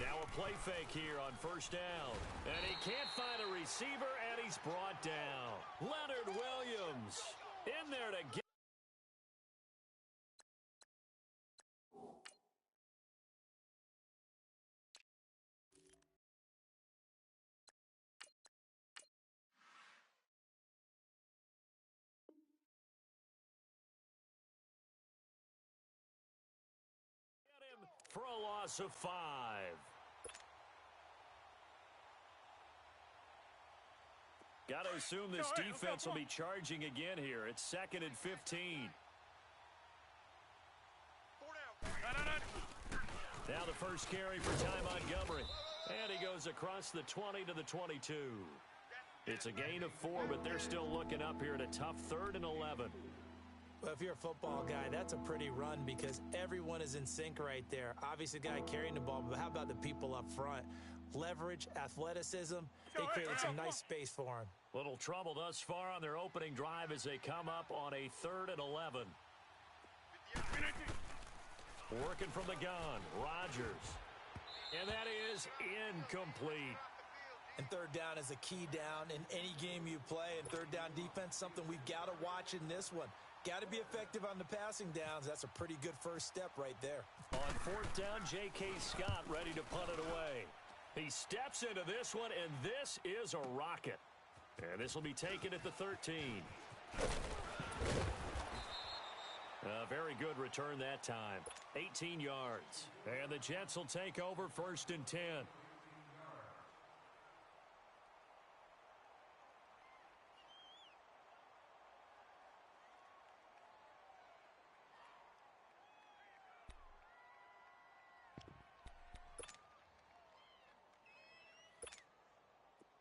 Now a play fake here on first down. And he can't find a receiver, and he's brought down. Leonard Williams in there to get. For a loss of 5. Got to assume this defense will be charging again here. It's 2nd and 15. Now the first carry for Ty Montgomery. And he goes across the 20 to the 22. It's a gain of 4, but they're still looking up here at a tough 3rd and 11. Well, if you're a football guy, that's a pretty run because everyone is in sync right there. Obviously, the guy carrying the ball, but how about the people up front? Leverage, athleticism, they created some nice space for him. Little trouble thus far on their opening drive as they come up on a 3rd and 11. Working from the gun, Rodgers. And that is incomplete. And 3rd down is a key down in any game you play. And 3rd down defense, something we've got to watch in this one. Got to be effective on the passing downs. That's a pretty good first step right there. On 4th down, J.K. Scott ready to punt it away. He steps into this one, and this is a rocket. And this will be taken at the 13. A very good return that time. 18 yards. And the Jets will take over 1st and 10.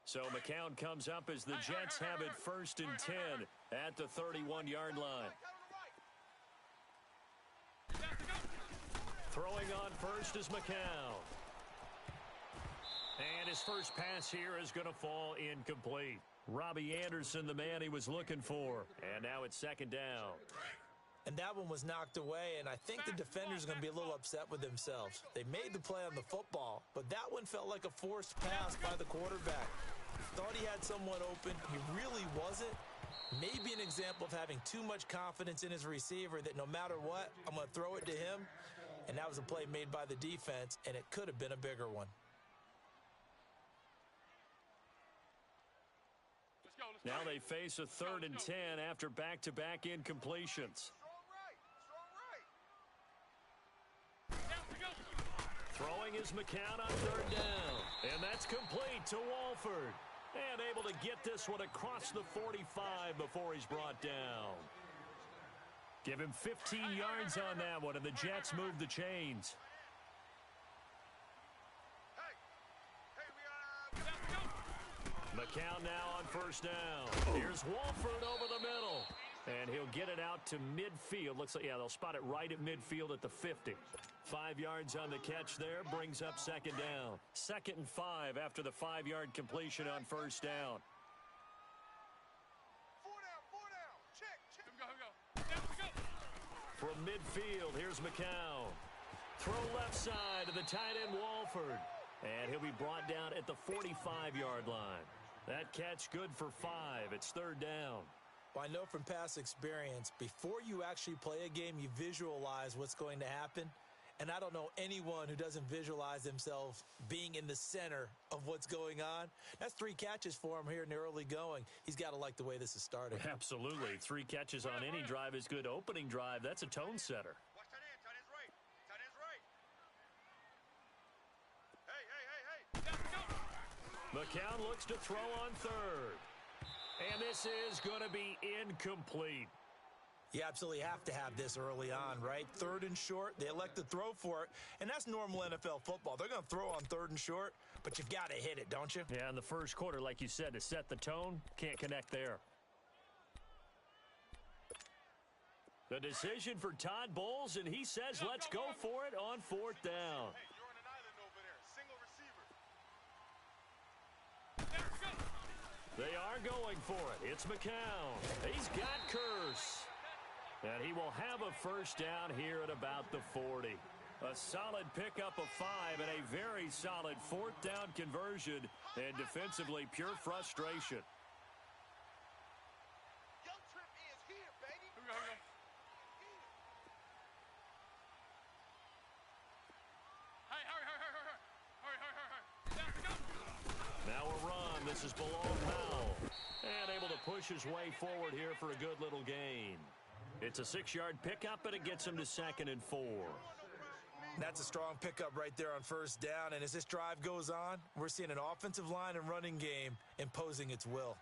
So McCown comes up as the Jets have it 1st and 10 at the 31-yard line. Throwing on first is McCown. And his first pass here is going to fall incomplete. Robbie Anderson, the man he was looking for. And now it's 2nd down. And that one was knocked away, and I think the defenders are going to be a little upset with themselves. They made the play on the football, but that one felt like a forced pass by the quarterback. Thought he had someone open. He really wasn't. Maybe an example of having too much confidence in his receiver that no matter what, I'm going to throw it to him. And that was a play made by the defense, and it could have been a bigger one. Now they face a 3rd and 10 after back-to-back incompletions. Throwing is McCown on 3rd down. And that's complete to Walford. And able to get this one across the 45 before he's brought down. Give him 15 yards on that one, and the Jets move the chains. McCown now on 1st down. Here's Walford over the middle. And he'll get it out to midfield. Looks like, yeah, they'll spot it right at midfield at the 50. 5 yards on the catch there, brings up 2nd down. 2nd and 5 after the 5-yard completion on 1st down. From midfield, here's McCown. Throw left side to the tight end Walford. And he'll be brought down at the 45-yard line. That catch good for 5. It's 3rd down. Well, I know from past experience, before you actually play a game, you visualize what's going to happen. And I don't know anyone who doesn't visualize themselves being in the center of what's going on. That's 3 catches for him here in the early going. He's got to like the way this is starting. Absolutely. 3 catches on any drive is good. Opening drive, that's a tone setter. McCown looks to throw on 3rd. And this is going to be incomplete. You absolutely have to have this early on, right? 3rd and short, they elect to throw for it, and that's normal NFL football. They're going to throw on 3rd and short, but you've got to hit it, don't you? Yeah, in the first quarter, like you said, to set the tone, can't connect there. The decision for Todd Bowles, and he says let's go for it on 4th down. They are going for it. It's McCown. He's got Curse. And he will have a first down here at about the 40. A solid pickup of 5 and a very solid fourth down conversion. And defensively, pure frustration. Now a run. This is below Powell. And able to push his way forward here for a good little gain. It's a 6-yard pickup, and it gets him to 2nd and 4. That's a strong pickup right there on first down. And as this drive goes on, we're seeing an offensive line and running game imposing its will.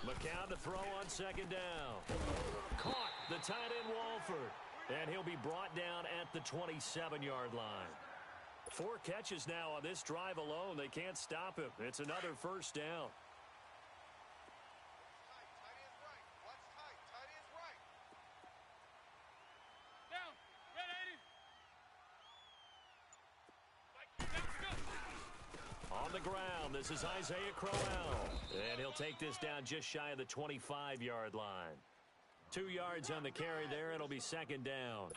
McCown to throw on 2nd down. Caught the tight end Walford. And he'll be brought down at the 27-yard line. 4 catches now on this drive alone. They can't stop him. It's another first down. On the ground, this is Isaiah Crowell. And he'll take this down just shy of the 25-yard line. 2 yards on the carry there. It'll be 2nd down.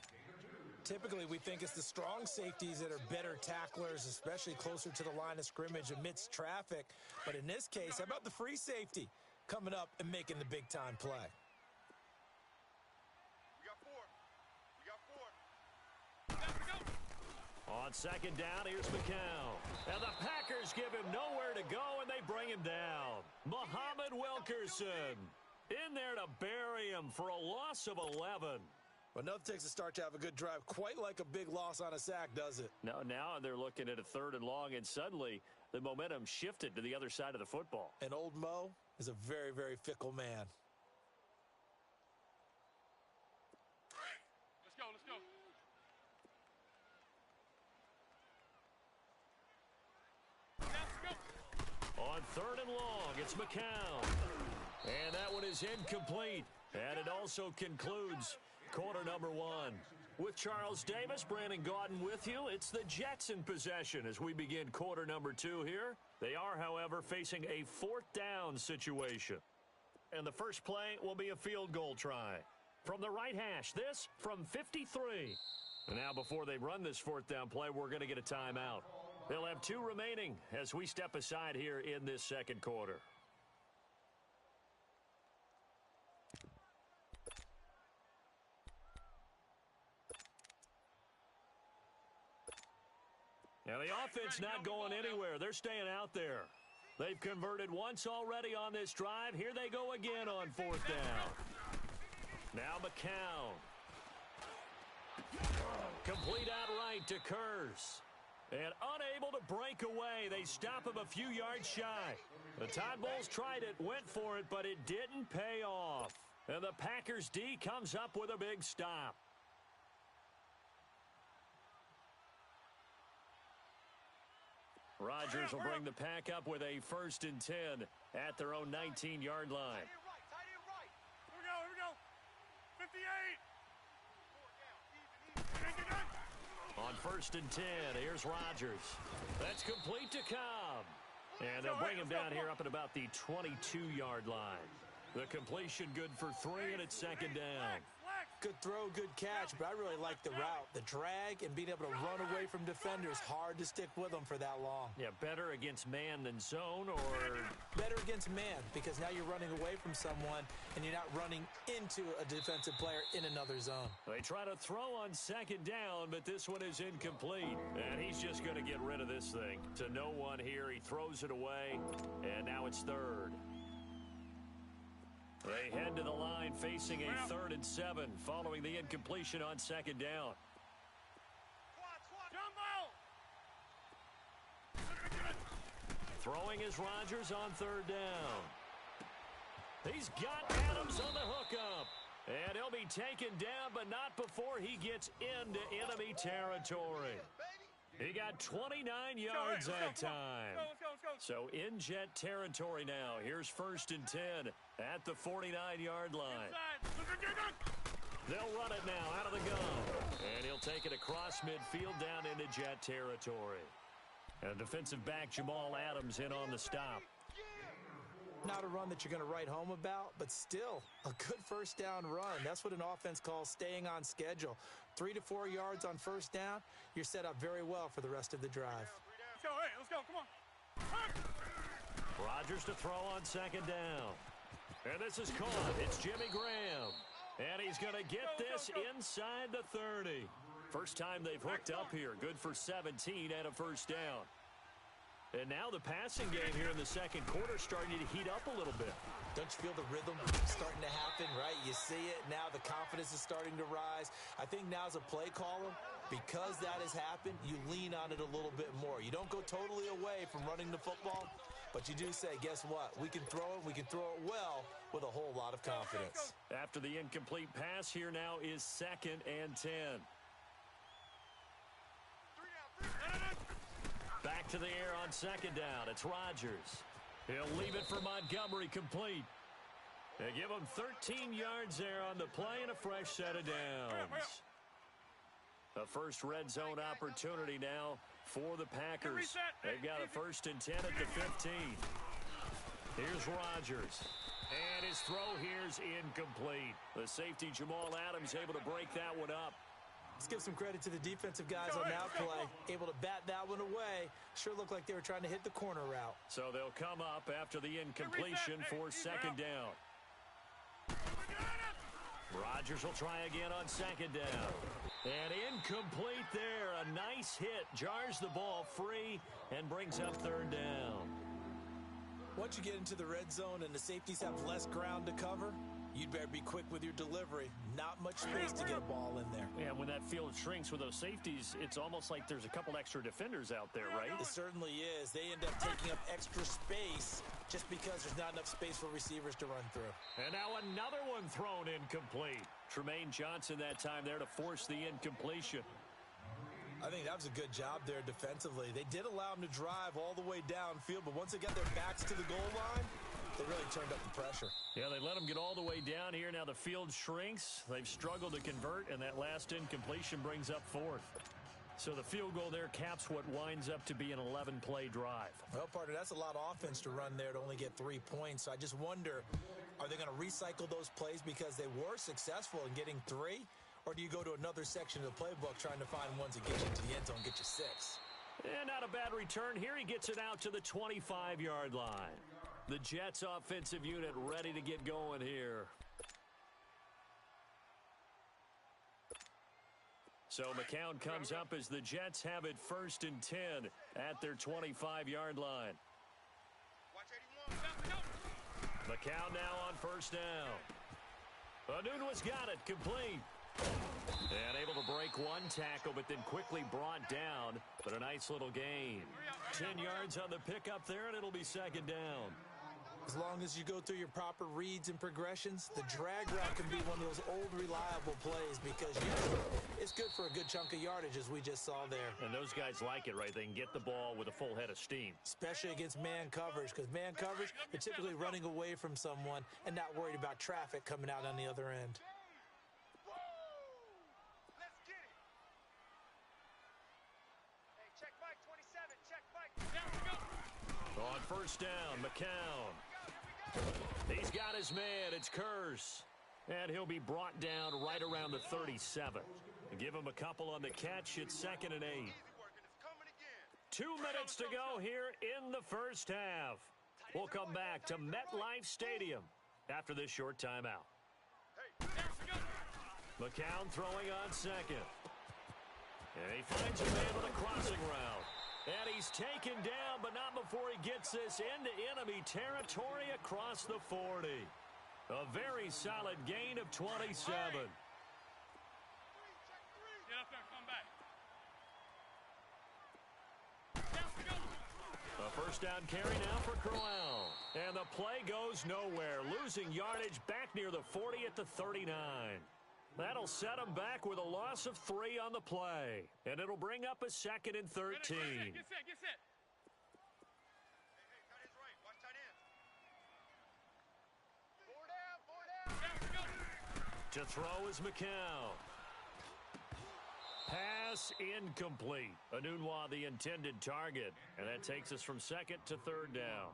Typically, we think it's the strong safeties that are better tacklers, especially closer to the line of scrimmage amidst traffic. But in this case, how about the free safety coming up and making the big-time play? On 2nd down, here's McCown. And the Packers give him nowhere to go, and they bring him down. Muhammad Wilkerson in there to bury him for a loss of 11. Well, nothing takes a start to have a good drive quite like a big loss on a sack, does it? Now they're looking at a 3rd and long, and suddenly the momentum shifted to the other side of the football. And old Mo is a very, very fickle man. Let's go, let's go. On 3rd and long, it's McCown. And that one is incomplete. And it also concludes quarter number 1. With Charles Davis, Brandon Gaudin with you. It's the Jets in possession as we begin quarter number 2 here. They are, however, facing a 4th down situation. And the first play will be a field goal try. From the right hash, this from 53. And now before they run this 4th down play, we're going to get a timeout. They'll have 2 remaining as we step aside here in this 2nd quarter. Now the offense not going anywhere. They're staying out there. They've converted once already on this drive. Here they go again on 4th down. Now McCown. Complete outright to Curse. And unable to break away, they stop him a few yards shy. The Todd Bowles tried it, went for it, but it didn't pay off. And the Packers D comes up with a big stop. Rodgers will bring the pack up with a 1st and 10 at their own 19-yard line. Here we go. 58. On 1st and 10, here's Rodgers. That's complete to Cobb. And they'll bring him down here up at about the 22-yard line. The completion good for 3, and it's 2nd down. Good throw, good catch, but I really like the route. The drag and being able to run away from defenders, hard to stick with them for that long. Yeah, better against man than zone, or better against man, because now you're running away from someone and you're not running into a defensive player in another zone. They try to throw on 2nd down, but this one is incomplete. And he's just going to get rid of this thing. To no one here, he throws it away, and now it's 3rd. They head to the line facing a 3rd and 7 following the incompletion on 2nd down. Throwing is Rodgers on 3rd down. He's got Adams on the hookup. And he'll be taken down, but not before he gets into enemy territory. He got 29 yards that time. Let's go. So in Jet territory now. Here's 1st and 10 at the 49-yard line. They'll run it now out of the gun. And he'll take it across midfield down into Jet territory. And defensive back Jamal Adams in on the stop. Not a run that you're going to write home about, but still a good first down run. That's what an offense calls staying on schedule. 3 to 4 yards on first down, you're set up very well for the rest of the drive. Let's go. Come on. Rodgers to throw on 2nd down. And this is caught. It's Jimmy Graham. And he's going to get this inside the 30. First time they've hooked up here. Good for 17 and a first down. And now the passing game here in the second quarter starting to heat up a little bit. Don't you feel the rhythm starting to happen, right? You see it. Now the confidence is starting to rise. I think now as a play caller, because that has happened, you lean on it a little bit more. You don't go totally away from running the football, but you do say, guess what? We can throw it. We can throw it well with a whole lot of confidence. After the incomplete pass, here now is 2nd and 10. Back to the air on 2nd down. It's Rodgers. He'll leave it for Montgomery complete. They give him 13 yards there on the play and a fresh set of downs. The first red zone opportunity now for the Packers. They've got a 1st and 10 at the 15. Here's Rodgers. And his throw here's incomplete. The safety Jamal Adams able to break that one up. Let's give some credit to the defensive guys on that play. Able to bat that one away. Sure looked like they were trying to hit the corner route. So they'll come up after the incompletion for 2nd down. Rodgers will try again on 2nd down. And incomplete there. A nice hit. Jars the ball free and brings up 3rd down. Once you get into the red zone and the safeties have less ground to cover, you'd better be quick with your delivery. Not much space to get a ball in there. Yeah, when that field shrinks with those safeties, it's almost like there's a couple extra defenders out there, right? It certainly is. They end up taking up extra space just because there's not enough space for receivers to run through. And now another one thrown incomplete. Tremaine Johnson that time there to force the incompletion. I think that was a good job there defensively. They did allow them to drive all the way downfield, but once they got their backs to the goal line, they really turned up the pressure. Yeah, they let them get all the way down here. Now the field shrinks. They've struggled to convert, and that last incompletion brings up 4th. So the field goal there caps what winds up to be an 11-play drive. Well, partner, that's a lot of offense to run there to only get 3 points. So I just wonder, are they going to recycle those plays because they were successful in getting 3? Or do you go to another section of the playbook trying to find ones that get you to the end zone, get you 6? And not a bad return here. He gets it out to the 25-yard line. The Jets offensive unit ready to get going here. So McCown comes up as the Jets have it 1st and 10 at their 25-yard line. McCown now on 1st down. Anunwa's got it, complete. And able to break one tackle, but then quickly brought down. But a nice little gain. 10 yards on the pickup there, and it'll be 2nd down. As long as you go through your proper reads and progressions, the drag route can be one of those old reliable plays because it's good for a good chunk of yardage, as we just saw there. And those guys like it, right? They can get the ball with a full head of steam. Especially against man coverage, because man coverage, they're typically running away from someone and not worried about traffic coming out on the other end. Let's get it. Hey, check Mike 27. Check Mike. On 1st down, McCown. He's got his man. It's Curse. And he'll be brought down right around the 37. Give him a couple on the catch. It's 2nd and 8. 2 minutes to go here in the first half. We'll come back to MetLife Stadium after this short timeout. McCown throwing on 2nd. And he finds a man with a crossing route. And he's taken down, but not before he gets this into enemy territory across the 40. A very solid gain of 27. Get up there, come back. A 1st down carry now for Crowell. And the play goes nowhere. Losing yardage back near the 40 at the 39. That'll set them back with a loss of 3 on the play. And it'll bring up a 2nd and 13. Get set, get set. To throw is McCown. Pass incomplete. Anunwa the intended target. And that takes us from 2nd to 3rd down.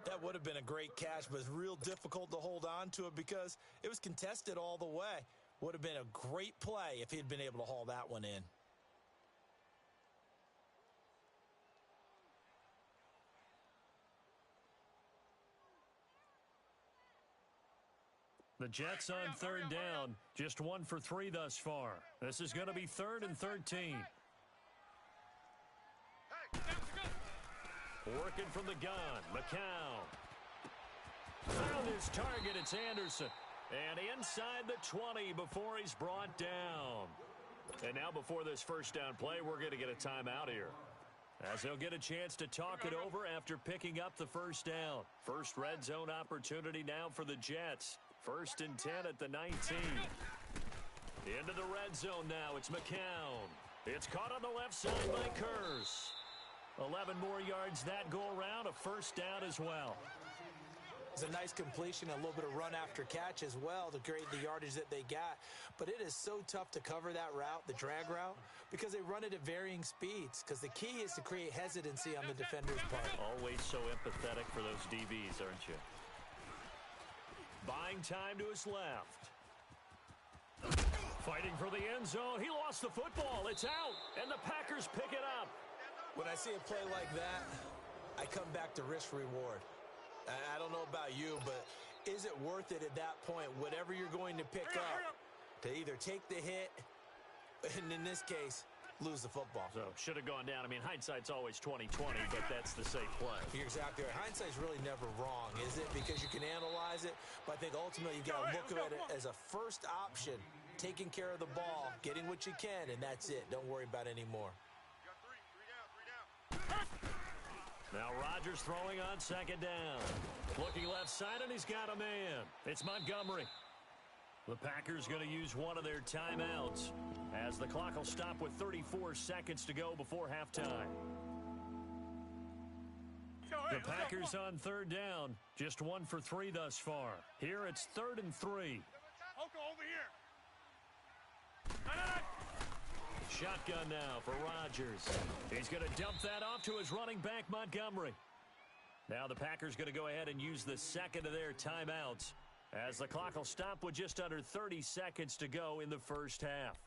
That would have been a great catch, but it's real difficult to hold on to it because it was contested all the way. Would have been a great play if he'd been able to haul that one in. The Jets on 3rd down, just 1 for 3 thus far. This is going to be 3rd and 13. Working from the gun, McCown. Found his target, it's Anderson. And inside the 20 before he's brought down. And now before this first down play, we're going to get a timeout here, as they'll get a chance to talk it over after picking up the first down. First red zone opportunity now for the Jets. 1st and 10 at the 19. Into the red zone now, it's McCown. It's caught on the left side by Kurz. 11 more yards that go around, a first down as well. It's a nice completion, a little bit of run after catch as well to create the yardage that they got. But it is so tough to cover that route, the drag route, because they run it at varying speeds. Because the key is to create hesitancy on the defender's part. Always so empathetic for those DBs, aren't you? Buying time to his left. Fighting for the end zone. He lost the football. It's out, and the Packers pick it up. When I see a play like that, I come back to risk reward. I don't know about you, but is it worth it at that point, whatever you're going to pick up, to either take the hit, and in this case, lose the football? So, should have gone down. I mean, hindsight's always 20/20, but that's the safe play. You're exactly right. Hindsight's really never wrong, is it? Because you can analyze it, but I think ultimately you got to look at it as a first option, taking care of the ball, getting what you can, and that's it. Don't worry about it anymore. Now Rodgers throwing on 2nd down. Looking left side, and he's got a man. It's Montgomery. The Packers going to use one of their timeouts, as the clock will stop with 34 seconds to go before halftime. The Packers on 3rd down, just 1 for 3 thus far. Here it's 3rd and 3. Oko over here. Shotgun now for Rodgers. He's going to dump that off to his running back, Montgomery. Now the Packers going to go ahead and use the 2nd of their timeouts, as the clock will stop with just under 30 seconds to go in the first half.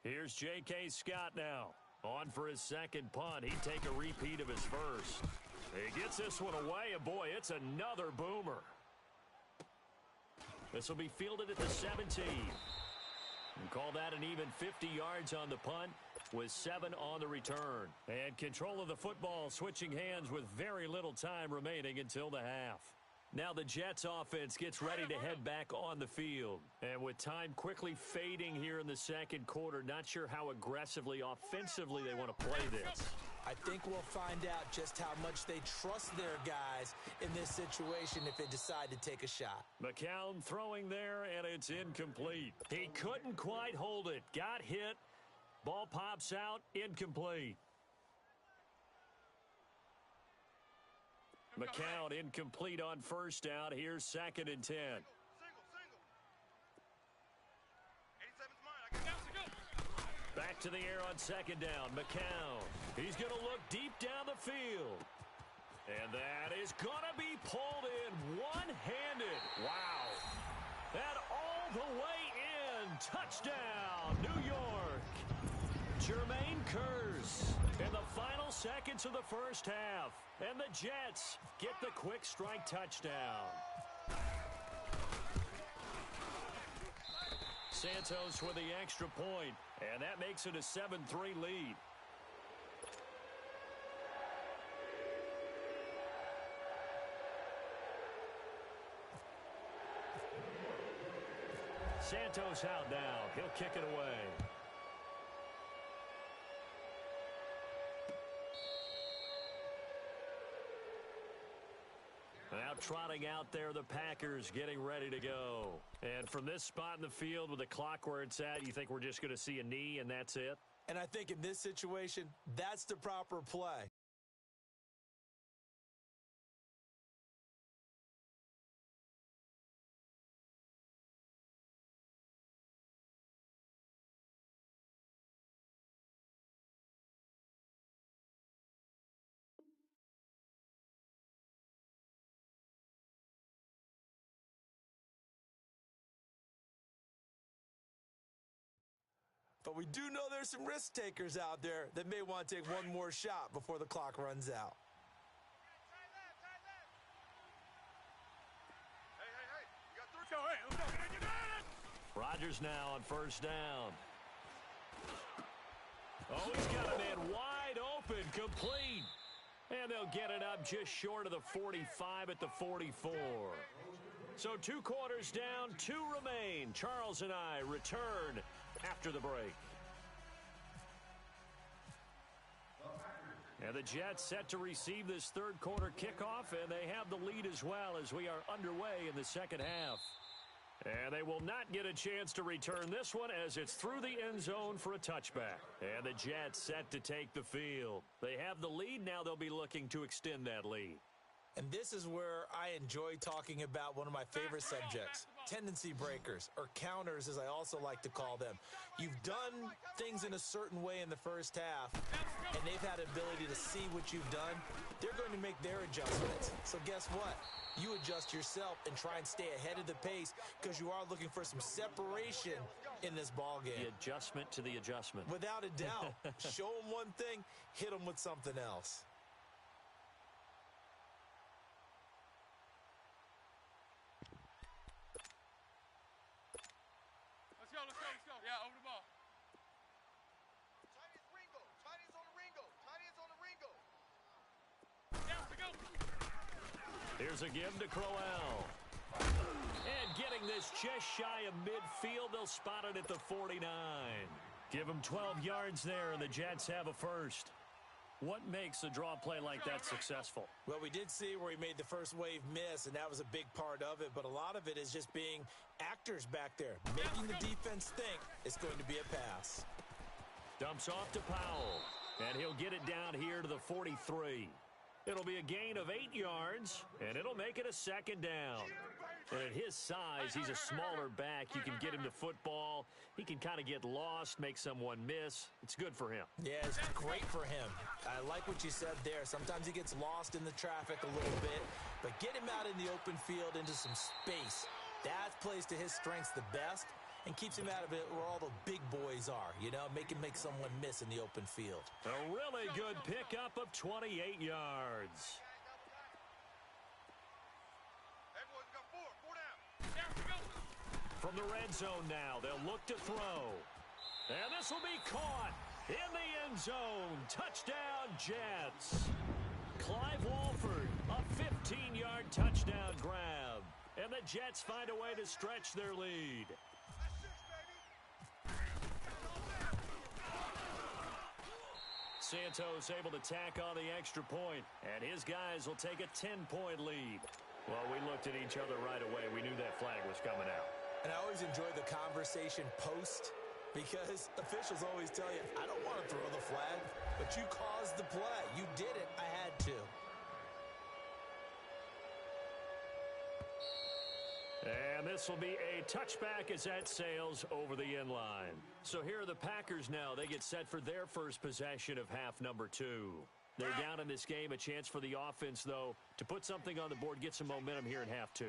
Here's J.K. Scott now. On for his 2nd punt. He'd take a repeat of his first. He gets this one away, and boy, it's another boomer. This will be fielded at the 17. And call that an even 50 yards on the punt with 7 on the return. And control of the football switching hands with very little time remaining until the half. Now the Jets offense gets ready to head back on the field. And with time quickly fading here in the 2nd quarter, not sure how aggressively, offensively they want to play this. I think we'll find out just how much they trust their guys in this situation if they decide to take a shot. McCown throwing there, and it's incomplete. He couldn't quite hold it. Got hit. Ball pops out. Incomplete. McCown incomplete on 1st down. Here's 2nd and 10. Back to the air on 2nd down. McCown. He's going to look deep down the field. And that is going to be pulled in one-handed. Wow. And all the way in. Touchdown, New York. Jermaine Kurz in the final seconds of the first half. And the Jets get the quick strike touchdown. Santos with the extra point, and that makes it a 7-3 lead. Santos out now. He'll kick it away. Now trotting out there, the Packers getting ready to go. And from this spot in the field with the clock where it's at, you think we're just going to see a knee and that's it? And I think in this situation, that's the proper play. But we do know there's some risk takers out there that may want to take one more shot before the clock runs out. Rodgers now on first down. Oh, he's got a man wide open, complete. And they'll get it up just short of the 45 at the 44. So 2 quarters down, 2 remain. Charles and I return after the break. And the Jets set to receive this third quarter kickoff, and they have the lead as well as we are underway in the second half. And they will not get a chance to return this one as it's through the end zone for a touchback. And the Jets set to take the field. They have the lead. Now they'll be looking to extend that lead. And this is where I enjoy talking about one of my favorite subjects, tendency breakers, or counters as I also like to call them. You've done things in a certain way in the first half, and they've had the ability to see what you've done. They're going to make their adjustments. So guess what? You adjust yourself and try and stay ahead of the pace because you are looking for some separation in this ball game. The adjustment to the adjustment. Without a doubt. Show them one thing, hit them with something else. Let's go. Yeah, over the ball. Chinese Ringo. Chinese on the Ringo. Chinese on the Ringo. Yeah, let's go. Here's a give to Crowell. And getting this just shy of midfield, they'll spot it at the 49. Give them 12 yards there, and the Jets have a first. What makes a draw play like that successful? Well, we did see where he made the first wave miss, and that was a big part of it, but a lot of it is just being actors back there, making the defense think it's going to be a pass. Dumps off to Powell, and he'll get it down here to the 43. It'll be a gain of 8 yards, and it'll make it a second down. And at his size, he's a smaller back. You can get him the football. He can kind of get lost, make someone miss. It's good for him. Yeah, it's great for him. I like what you said there. Sometimes he gets lost in the traffic a little bit, but get him out in the open field into some space. That plays to his strengths the best and keeps him out of it where all the big boys are, you know, make someone miss in the open field. A really good pickup of 28 yards. Everyone's got four down. Yeah, let's go. From the red zone now, they'll look to throw. And this will be caught in the end zone. Touchdown, Jets. Clive Walford, a 15-yard touchdown grab. And the Jets find a way to stretch their lead. Santos able to tack on the extra point, and his guys will take a 10-point lead. Well, we looked at each other right away. We knew that flag was coming out. And I always enjoy the conversation post because officials always tell you, I don't want to throw the flag, but you caused the play. You did it. I had to. And this will be a touchback as that sails over the end line. So here are the Packers now. They get set for their first possession of half number 2. They're down in this game. A chance for the offense, though, to put something on the board, get some momentum here in half 2.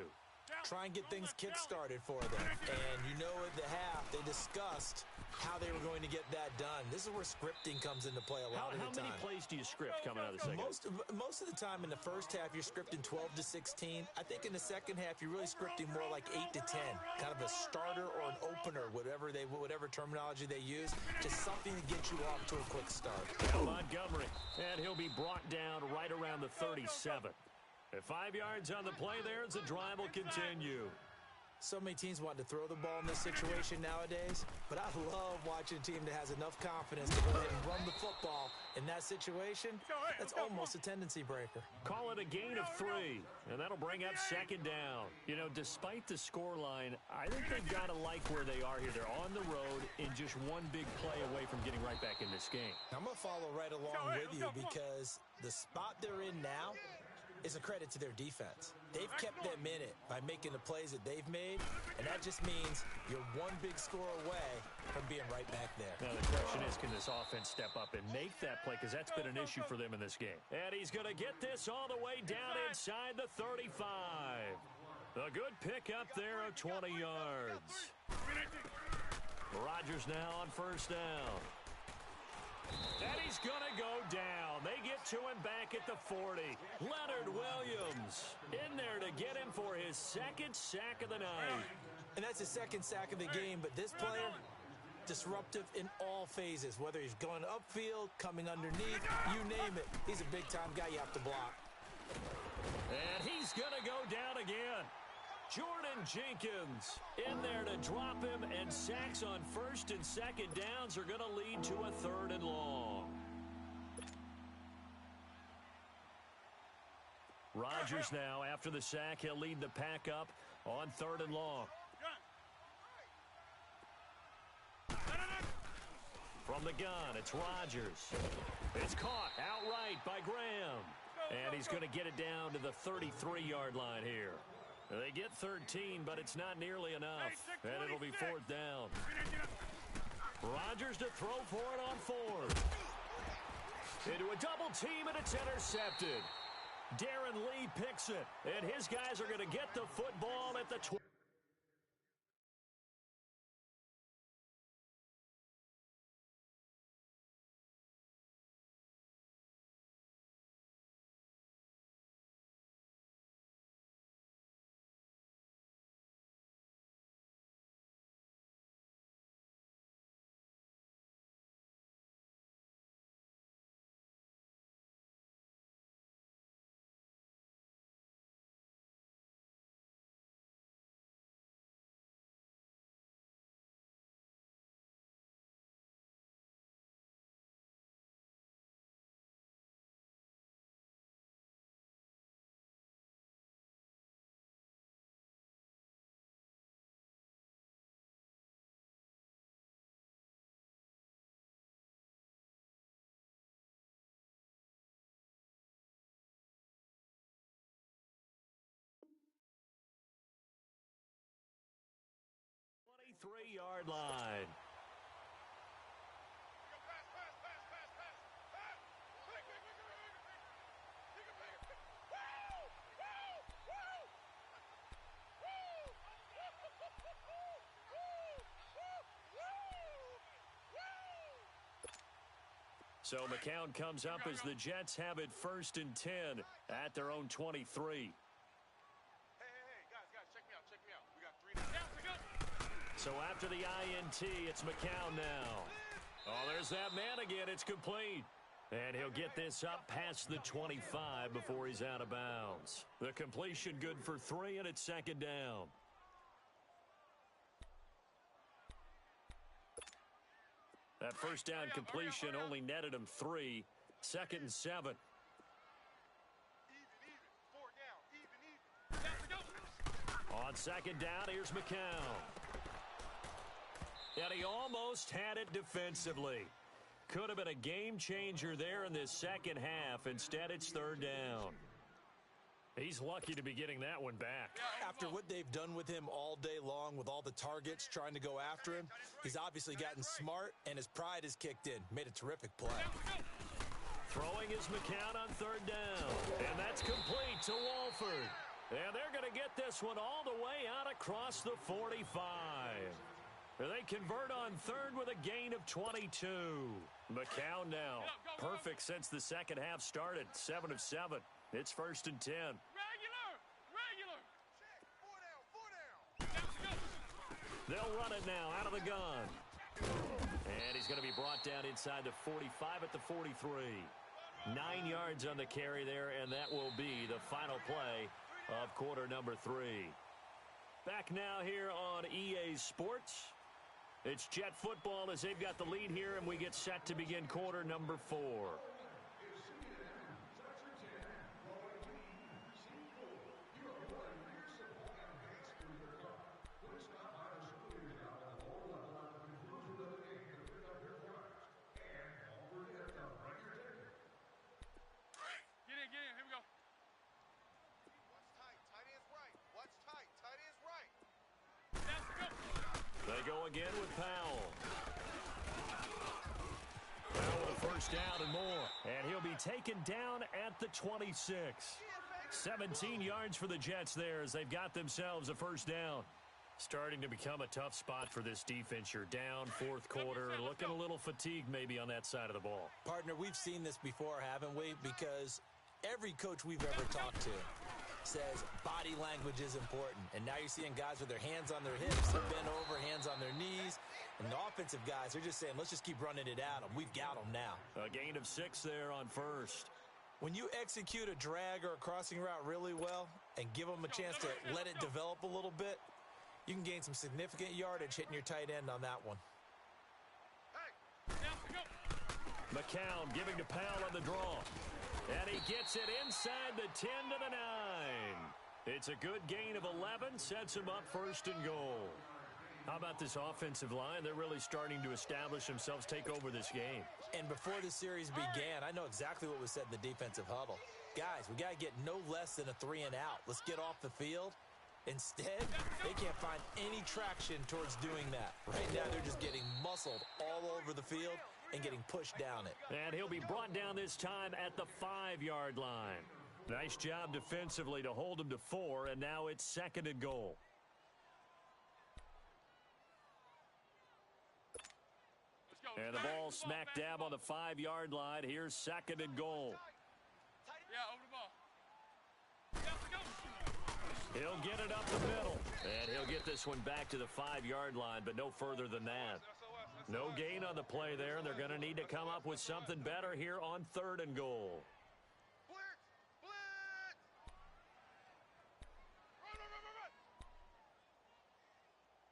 Try and get things kick-started for them. And you know at the half, they discussed how they were going to get that done. This is where scripting comes into play a lot of the time. How many plays do you script coming out of the second? Most of the time in the first half, you're scripting 12 to 16. I think in the second half, you're really scripting more like 8 to 10. Kind of a starter or an opener, whatever terminology they use. Just something to get you off to a quick start. Montgomery, and he'll be brought down right around the 37. At 5 yards on the play there as the drive will continue. So many teams want to throw the ball in this situation nowadays, but I love watching a team that has enough confidence to go ahead and run the football. In that situation, that's almost a tendency breaker. Call it a gain of 3, and that'll bring up second down. You know, despite the scoreline, I think they've got to like where they are here. They're on the road and just one big play away from getting right back in this game. I'm going to follow right along with you because the spot they're in now is a credit to their defense. They've kept them in it by making the plays that they've made, and that just means you're one big score away from being right back there. Now the question is, can this offense step up and make that play? Because that's been an issue for them in this game. And he's going to get this all the way down inside the 35. A good pick up there of 20 yards. Rodgers now on first down. And he's going to go down. They get to him back at the 40. Leonard Williams in there to get him for his second sack of the night. And that's his second sack of the game, but this player, disruptive in all phases, whether he's going upfield, coming underneath, you name it. He's a big-time guy you have to block. And he's going to go down again. Jordan Jenkins in there to drop him, and sacks on first and second downs are going to lead to a 3rd and long. Rodgers now, after the sack, he'll lead the pack up on 3rd and long. From the gun, it's Rodgers. It's caught outright by Graham. And he's going to get it down to the 33-yard line here. They get 13, but it's not nearly enough. And it'll be 4th down. Rodgers to throw for it on 4th. Into a double team, and it's intercepted. Darren Lee picks it, and his guys are going to get the football at the 20. Three-yard line. So McCown comes up as the Jets have it 1st and 10 at their own 23. Hey, guys, check me out. We got 3 down. So after the INT, it's McCown now. Oh, there's that man again. It's complete. And he'll get this up past the 25 before he's out of bounds. The completion good for 3, and it's 2nd down. That first down completion only netted him 3. 2nd and 7. Even. 4 down. Even. On 2nd down, here's McCown. And he almost had it defensively. Could have been a game changer there in this second half. Instead, it's 3rd down. He's lucky to be getting that one back. After what they've done with him all day long with all the targets trying to go after him, he's obviously gotten smart, and his pride has kicked in. Made a terrific play. Throwing is McCown on 3rd down. And that's complete to Walford. And they're going to get this one all the way out across the 45. They convert on 3rd with a gain of 22. McCown now. Perfect since the second half started. 7 of 7. It's 1st and 10. Regular. Check. 4 down. They'll run it now out of the gun. And he's going to be brought down inside the 45 at the 43. 9 yards on the carry there, and that will be the final play of quarter number 3. Back now here on EA Sports. It's Jet football as they've got the lead here, and we get set to begin quarter number 4. Get in, here we go. Watch tight. Tight end's right. Watch tight. Tight end's right. Down to go. They go again with Powell. Powell with a first down and more. And he'll be taken down at the 26. 17 yards for the Jets there as they've got themselves a first down. Starting to become a tough spot for this defense. You're down fourth quarter, looking a little fatigued maybe on that side of the ball. Partner, we've seen this before, haven't we? Because every coach we've ever talked to says body language is important. And now you're seeing guys with their hands on their hips, they're bent over, hands on their knees. And the offensive guys are just saying, let's just keep running it at them. We've got them now. A gain of 6 there on first. When you execute a drag or a crossing route really well and give them a chance to let it develop a little bit, you can gain some significant yardage hitting your tight end on that one. Down to go. McCown giving to Powell on the draw. And he gets it inside the 10 to the 9. It's a good gain of 11, sets him up first and goal. How about this offensive line? They're really starting to establish themselves, take over this game. And before the series began, I know exactly what was said in the defensive huddle. Guys, we got to get no less than a 3 and out. Let's get off the field. Instead, they can't find any traction towards doing that. Right now, they're just getting muscled all over the field and getting pushed down it. And he'll be brought down this time at the 5-yard line. Nice job defensively to hold him to 4, and now it's second and goal. Let's go. And the ball smack dab on the 5-yard line. Here's second and goal. Yeah, over the ball. Down to go. He'll get it up the middle. And he'll get this one back to the 5-yard line, but no further than that. No gain on the play there, and they're going to need to come up with something better here on third and goal. Blitz! Blitz! Run!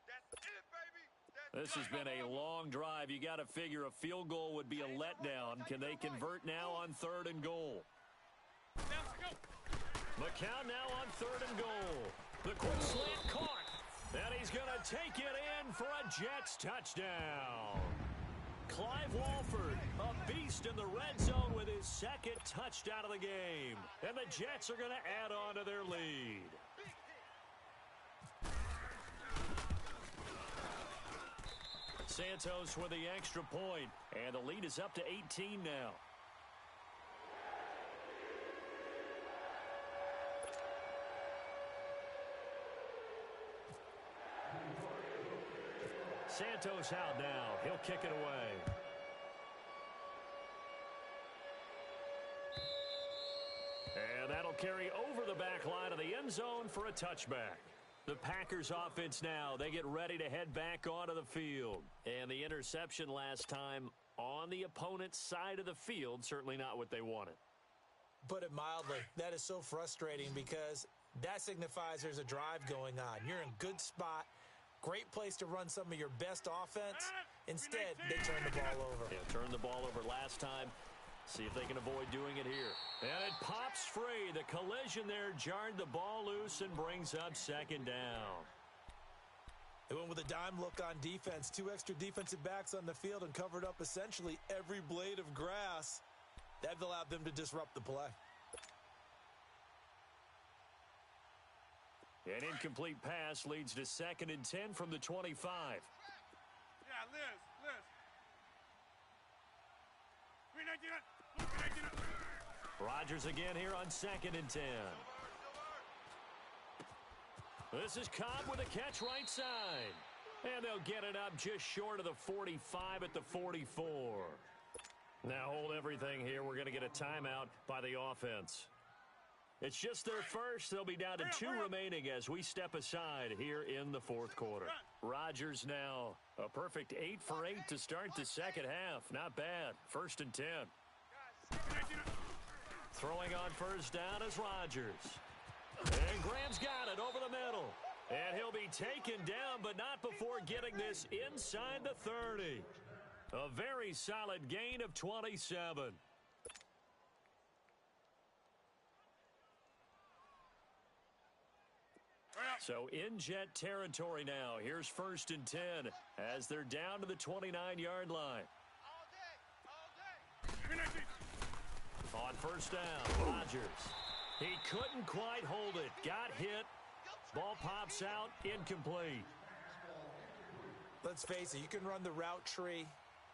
That's it, baby! This has been a long drive. You got to figure a field goal would be a letdown. Can they convert now on third and goal? Down to go. McCown now on third and goal. The quick slant caught. And he's going to take it in for a Jets touchdown. Clive Walford, a beast in the red zone with his second touchdown of the game. And the Jets are going to add on to their lead. Santos with the extra point, and the lead is up to 18 now. Santos out now. He'll kick it away. And that'll carry over the back line of the end zone for a touchback. The Packers offense now, they get ready to head back onto the field. And the interception last time on the opponent's side of the field, certainly not what they wanted. Put it mildly, that is so frustrating because that signifies there's a drive going on. You're in good spot. Great place to run some of your best offense. Instead, they turn the ball over. Yeah, turned the ball over last time. See if they can avoid doing it here. And it pops free. The collision there jarred the ball loose and brings up second down. They went with a dime look on defense. 2 extra defensive backs on the field and covered up essentially every blade of grass. That allowed them to disrupt the play. An incomplete pass leads to second and 10 from the 25. Yeah, Liz. 319. Rodgers again here on second and 10. This is Cobb with a catch right side. And they'll get it up just short of the 45 at the 44. Now hold everything here. We're going to get a timeout by the offense. It's just their first. They'll be down to 2 remaining as we step aside here in the fourth quarter. Rodgers now a perfect 8 for 8 to start the second half. Not bad. First and 10. Throwing on first down is Rodgers. And Graham's got it over the middle. And he'll be taken down, but not before getting this inside the 30. A very solid gain of 27. So in Jet territory now. Here's 1st and 10 as they're down to the 29-yard line. On 1st down, Rodgers. He couldn't quite hold it. Got hit. Ball pops out, incomplete. Let's face it, you can run the route tree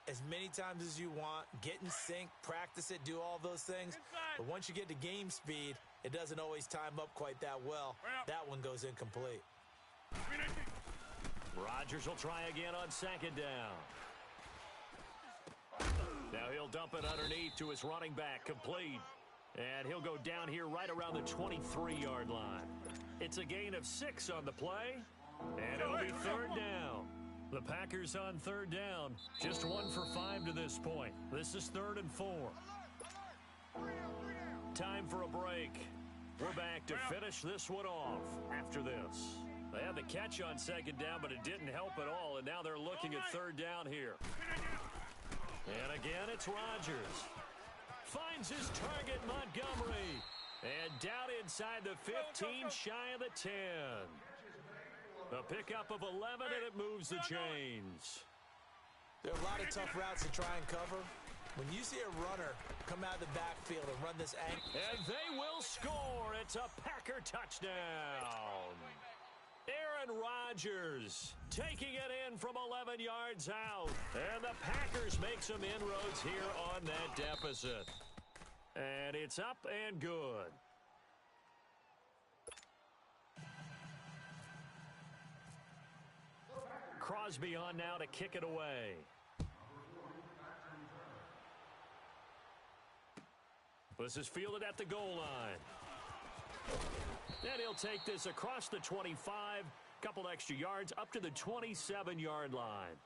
as many times as you want, get in sync, practice it, do all those things. But once you get to game speed, it doesn't always time up quite that well. That one goes incomplete. Rodgers will try again on 2nd down. Now he'll dump it underneath to his running back, complete. And he'll go down here right around the 23-yard line. It's a gain of 6 on the play, and it'll be 3rd down. The Packers on 3rd down, just 1 for 5 to this point. This is 3rd and 4. Time for a break. We're back to finish this one off after this. They had the catch on 2nd down, but it didn't help at all, and now they're looking at 3rd down here. And again, it's Rodgers. Finds his target, Montgomery. And down inside the 15, shy of the 10. A pickup of 11, and it moves the chains. There are a lot of tough routes to try and cover. When you see a runner come out of the backfield and run this angle. And they will score. It's a Packer touchdown. Aaron Rodgers taking it in from 11 yards out. And the Packers make some inroads here on that deficit. And it's up and good. Crosby on now to kick it away. This is fielded at the goal line. And he'll take this across the 25, couple extra yards up to the 27-yard line.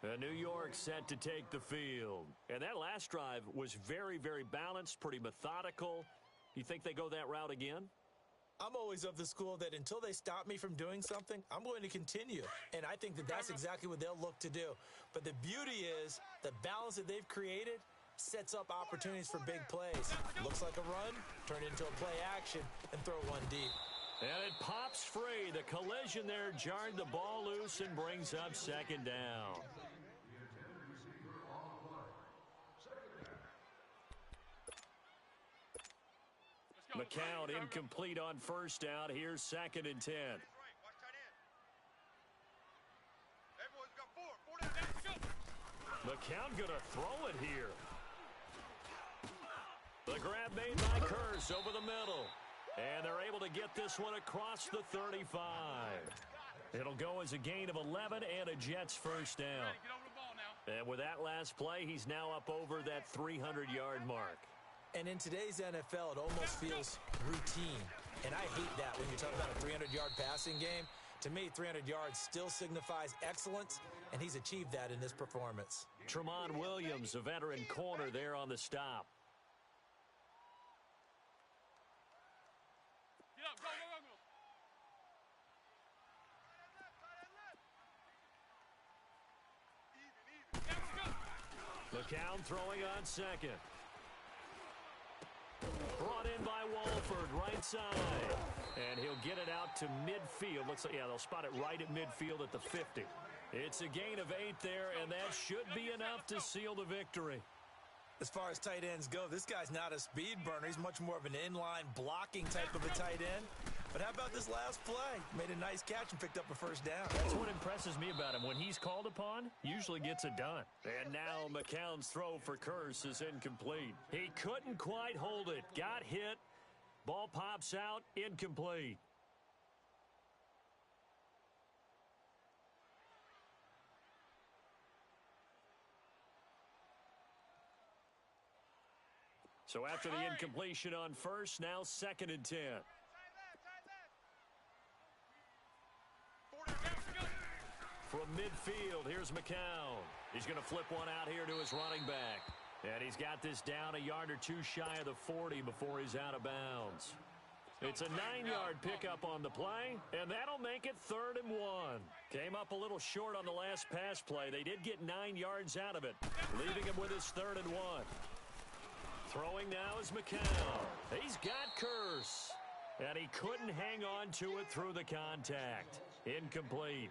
And New York set to take the field. And that last drive was very, very balanced, pretty methodical. You think they go that route again? I'm always of the school that until they stop me from doing something, I'm going to continue. And I think that that's exactly what they'll look to do. But the beauty is the balance that they've created sets up opportunities for big plays. Looks like a run, turn it into a play action, and throw one deep. And it pops free. The collision there jarred the ball loose and brings up 2nd down. McCown incomplete on 1st down. Here's 2nd and 10. McCown going to throw it here. The grab made by Curse over the middle. And they're able to get this one across the 35. It'll go as a gain of 11 and a Jets 1st down. And with that last play, he's now up over that 300-yard mark. And in today's NFL, it almost feels routine. And I hate that when you talk about a 300-yard passing game. To me, 300 yards still signifies excellence, and he's achieved that in this performance. Tremont Williams, a veteran corner there on the stop. Get up, go, go, go, go. McCown throwing on 2nd. Brought in by Walford, right side. And he'll get it out to midfield. Looks like, yeah, they'll spot it right at midfield at the 50. It's a gain of 8 there, and that should be enough to seal the victory. As far as tight ends go, this guy's not a speed burner. He's much more of an inline blocking type of a tight end. But how about this last play? Made a nice catch and picked up a 1st down. That's what impresses me about him. When he's called upon, usually gets it done. And now McCown's throw for Curse is incomplete. He couldn't quite hold it. Got hit. Ball pops out. Incomplete. So after the incompletion on 1st, now 2nd and 10. From midfield, here's McCown. He's going to flip one out here to his running back. And he's got this down a yard or two shy of the 40 before he's out of bounds. It's a 9-yard pickup on the play, and that'll make it 3rd and 1. Came up a little short on the last pass play. They did get 9 yards out of it, leaving him with his 3rd and 1. Throwing now is McCown. He's got Curse, and he couldn't hang on to it through the contact. Incomplete.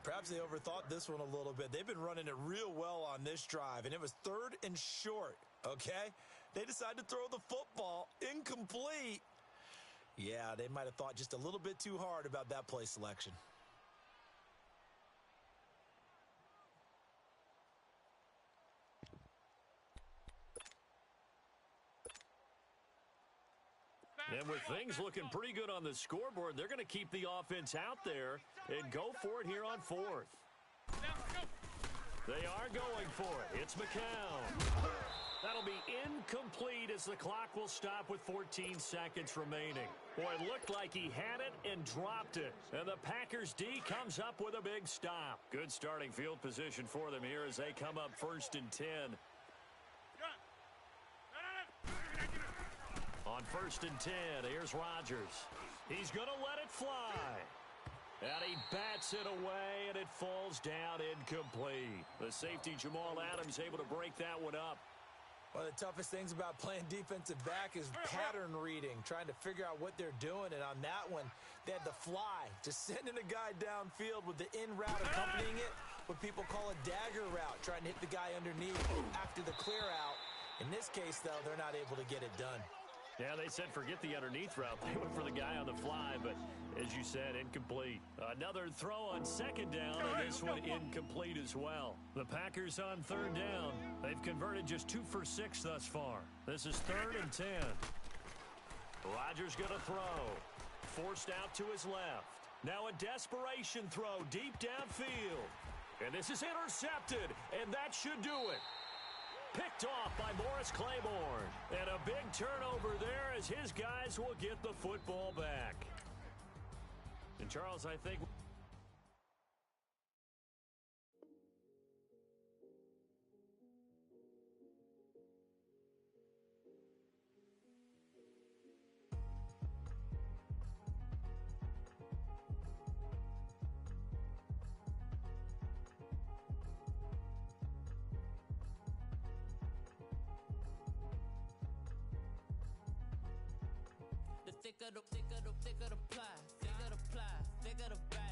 Perhaps they overthought this one a little bit. They've been running it real well on this drive, and it was 3rd and short, okay? They decided to throw the football incomplete. Yeah, they might have thought just a little bit too hard about that play selection. And with things looking pretty good on the scoreboard, they're going to keep the offense out there and go for it here on 4th. They are going for it. It's McCown. That'll be incomplete as the clock will stop with 14 seconds remaining. Boy, it looked like he had it and dropped it. And the Packers D comes up with a big stop. Good starting field position for them here as they come up 1st and 10. On 1st and 10, here's Rodgers. He's going to let it fly. And he bats it away, and it falls down incomplete. The safety, Jamal Adams, able to break that one up. One of the toughest things about playing defensive back is pattern reading, trying to figure out what they're doing. And on that one, they had the fly, just sending a guy downfield with the in route accompanying it, what people call a dagger route, trying to hit the guy underneath after the clear out. In this case, though, they're not able to get it done. Yeah, they said forget the underneath route. They went for the guy on the fly, but as you said, incomplete. Another throw on 2nd down, and this one incomplete as well. The Packers on 3rd down. They've converted just 2 for 6 thus far. This is 3rd and 10. Rodgers going to throw. Forced out to his left. Now a desperation throw deep downfield. And this is intercepted, and that should do it. Picked off by Morris Claiborne. And a big turnover there as his guys will get the football back. And Charles, I think... Thicker the pie, thicker the pie, thicker the bag.